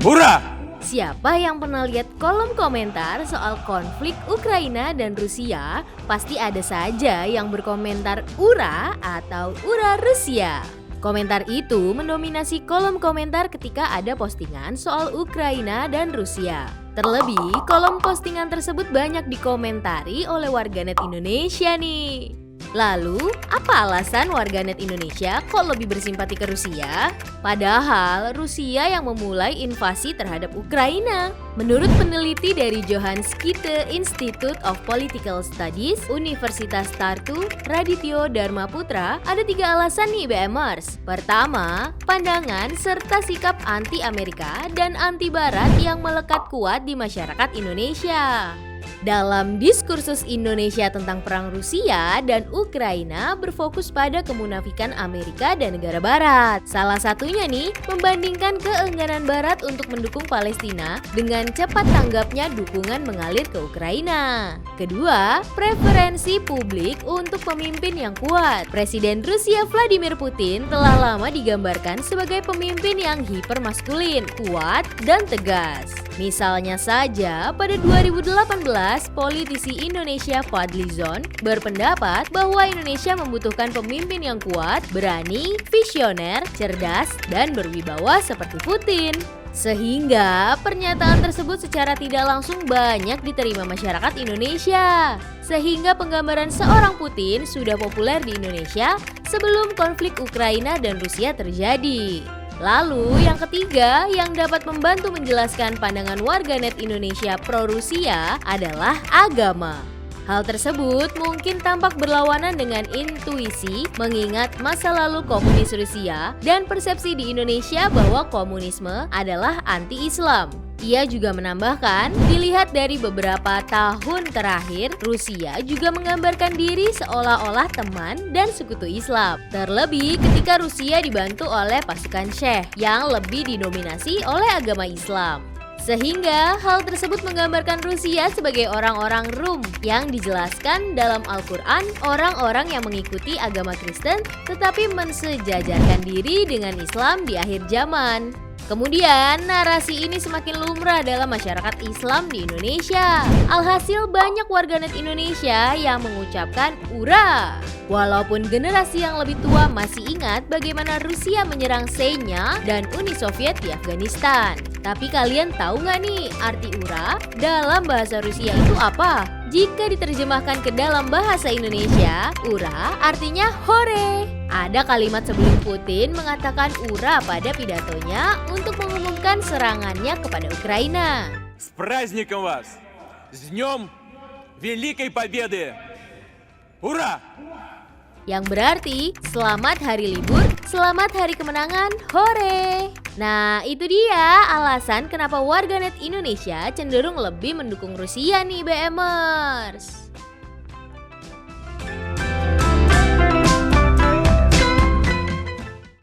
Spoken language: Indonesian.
Hurrah! Siapa yang pernah lihat kolom komentar soal konflik Ukraina dan Rusia, pasti ada saja yang berkomentar "Ura" atau "Ura Rusia". Komentar itu mendominasi kolom komentar ketika ada postingan soal Ukraina dan Rusia. Terlebih, kolom postingan tersebut banyak dikomentari oleh warganet Indonesia nih. Lalu, apa alasan warganet Indonesia kok lebih bersimpati ke Rusia? Padahal Rusia yang memulai invasi terhadap Ukraina. Menurut peneliti dari Johanskite Institute of Political Studies, Universitas Tartu, Radityo Dharma Putra, ada 3 alasan nih BMers. Pertama, pandangan serta sikap anti-Amerika dan anti-Barat yang melekat kuat di masyarakat Indonesia. Dalam diskursus Indonesia tentang perang Rusia dan Ukraina berfokus pada kemunafikan Amerika dan negara Barat. Salah satunya nih, membandingkan keengganan Barat untuk mendukung Palestina dengan cepat tanggapnya dukungan mengalir ke Ukraina. Kedua, preferensi publik untuk pemimpin yang kuat. Presiden Rusia Vladimir Putin telah lama digambarkan sebagai pemimpin yang hipermaskulin, kuat, dan tegas. Misalnya saja, pada 2018, politisi Indonesia Fadlizon berpendapat bahwa Indonesia membutuhkan pemimpin yang kuat, berani, visioner, cerdas, dan berwibawa seperti Putin. Sehingga pernyataan tersebut secara tidak langsung banyak diterima masyarakat Indonesia. Sehingga penggambaran seorang Putin sudah populer di Indonesia sebelum konflik Ukraina dan Rusia terjadi. Lalu yang ketiga yang dapat membantu menjelaskan pandangan warganet Indonesia pro-Rusia adalah agama. Hal tersebut mungkin tampak berlawanan dengan intuisi mengingat masa lalu komunis Rusia dan persepsi di Indonesia bahwa komunisme adalah anti-Islam. Ia juga menambahkan, dilihat dari beberapa tahun terakhir, Rusia juga menggambarkan diri seolah-olah teman dan sekutu Islam. Terlebih ketika Rusia dibantu oleh pasukan Syekh yang lebih didominasi oleh agama Islam. Sehingga hal tersebut menggambarkan Rusia sebagai orang-orang Rum yang dijelaskan dalam Al-Quran orang-orang yang mengikuti agama Kristen tetapi mensejajarkan diri dengan Islam di akhir zaman. Kemudian, narasi ini semakin lumrah dalam masyarakat Islam di Indonesia. Alhasil banyak warganet Indonesia yang mengucapkan "Ura". Walaupun generasi yang lebih tua masih ingat bagaimana Rusia menyerang Senya dan Uni Soviet di Afghanistan. Tapi kalian tahu nggak nih arti "Ura" dalam bahasa Rusia itu apa? Jika diterjemahkan ke dalam bahasa Indonesia, "Ura" artinya hore. Ada kalimat sebelum Putin mengatakan "Ura" pada pidatonya untuk mengumumkan serangannya kepada Ukraina. С праздником вас! С Днем Великой Победы! Ура! Yang berarti selamat hari libur, selamat hari kemenangan, hore! Nah, itu dia alasan kenapa warganet Indonesia cenderung lebih mendukung Rusia nih BMers.